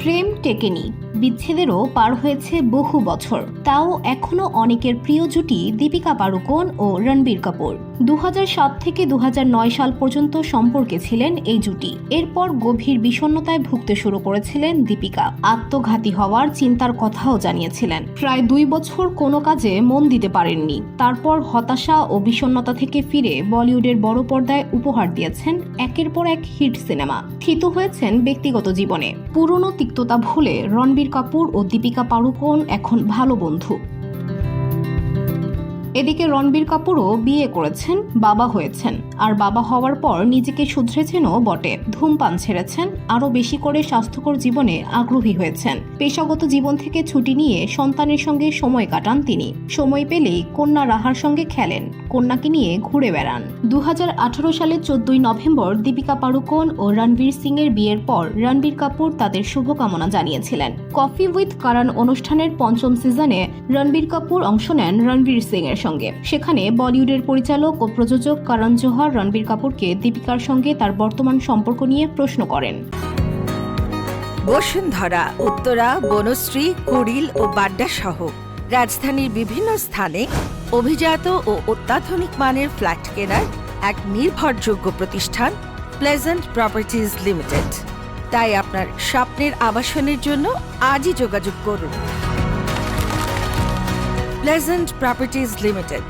প্রেম টেকেনি, বিচ্ছেদেরও পার হয়েছে বহু বছর, তাও এখনো অনেকের প্রিয় জুটি দীপিকা পাড়ুকোন ও রণবীর কাপুর। 2007 থেকে 2009 সাল পর্যন্ত সম্পর্কে ছিলেন এই জুটি। এরপর গভীর বিষণ্ণতায় ভুগতে শুরু করেছিলেন দীপিকা। আত্মঘাতী হওয়ার চিন্তার কথাও জানিয়েছিলেন। প্রায় 2 বছর কোনো কাজে মন দিতে পারেননি। তারপর হতাশা ও বিষণ্ণতা থেকে ফিরে বলিউডের বড় পর্দায় উপহার দিয়েছেন একের পর এক হিট সিনেমা। থিত হয়েছেন ব্যক্তিগত জীবনে। পুরনো তিক্ততা ভুলে রণবীর কাপুর ও দীপিকা পাড়ুকোন এখন ভালো বন্ধু। এদিকে রণবীর কাপুরও বিয়ে করেছেন, বাবা হয়েছেন, আর বাবা হওয়ার পর নিজেকে শুধরেছেনও বটে। ধূমপান ছেড়েছেন, আরও বেশি করে স্বাস্থ্যকর জীবনে আগ্রহী হয়েছেন। পেশাগত জীবন থেকে ছুটি নিয়ে সন্তানের সঙ্গে সময় কাটান তিনি। সময় পেলেই কন্যা রাহার সঙ্গে খেলেন, কন্যাকে নিয়ে ঘুরে বেড়ান। 2018 সালের 14 নভেম্বর দীপিকা পাড়ুকোন ও রণবীর সিং এর বিয়ের পর রণবীর কাপুর তাদের শুভকামনা জানিয়েছিলেন। কফি উইথ কারণ অনুষ্ঠানের 5ম সিজনে রণবীর কাপুর অংশ নেন রণবীর সিং এর সঙ্গে। সেখানে বলিউডের পরিচালক ও প্রযোজক করণ জোহর রণবীর কাপুরকে দীপিকার সঙ্গে তার বর্তমান সম্পর্ক নিয়ে প্রশ্ন করেন। বসুন্ধরা, উত্তরা, বনশ্রী, কুড়িল ও বাড্ডা সহ রাজধানীর বিভিন্ন স্থানে অভিজাত ও অত্যাধুনিক মানের ফ্ল্যাট কেনার এক নির্ভরযোগ্য প্রতিষ্ঠান প্লেজেন্ট প্রপার্টিজ লিমিটেড। তাই আপনার স্বপ্নের আবাসনের জন্য আজই যোগাযোগ করুন। Pleasant Properties Limited,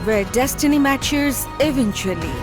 where destiny matches eventually.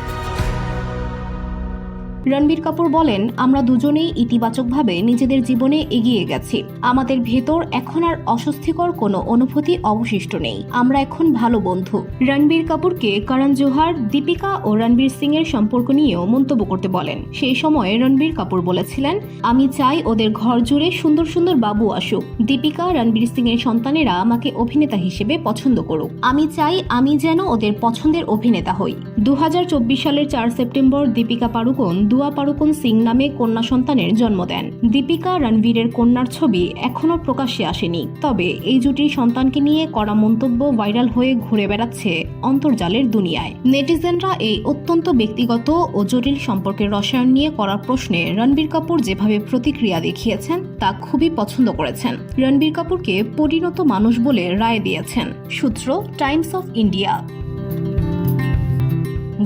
Ranbir Kapoor বলেন, আমরা দুজনেই ইতিবাচকভাবে নিজেদের জীবনে এগিয়ে গেছি। আমাদের ভেতর এখন আর অস্বস্তিকর কোনো অনুভূতি অবশিষ্ট নেই। আমরা এখন ভালো বন্ধু। রণবীর কাপুরকে করণ জোহর দীপিকা ও রণবীর সিং এর সম্পর্ক নিয়েও মন্তব্য করতে বলেন। সেই সময় রণবীর কাপুর বলেছিলেন, আমি চাই ওদের ঘর জুড়ে সুন্দর সুন্দর বাবু আসুক। দীপিকা রণবীর সিং এর সন্তানেরা আমাকে অভিনেতা হিসেবে পছন্দ করুক। আমি চাই আমি যেন ওদের পছন্দের অভিনেতা হই। 2024 সালের 4 সেপ্টেম্বর দীপিকা পাড়ুকোন দুয়া পাড়ুকোন সিং নামে কন্যা সন্তানের জন্ম দেন। দীপিকা রণবীরের কন্যার ছবি এখনও প্রকাশ্যে আসেনি। তবে এই জুটির সন্তানকে নিয়ে করা মন্তব্য ভাইরাল হয়ে ঘুরে বেড়াচ্ছে অন্তর্জালের দুনিয়ায়। নেটিজেনরা এই অত্যন্ত ব্যক্তিগত ও জটিল সম্পর্কের রসায়ন নিয়ে করা প্রশ্নে রণবীর কাপুর যেভাবে প্রতিক্রিয়া দেখিয়েছেন তা খুবই পছন্দ করেছেন। রণবীর কাপুরকে পরিণত মানুষ বলে রায় দিয়েছেন। সূত্র Times of India.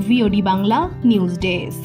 VOD Bangla news desk.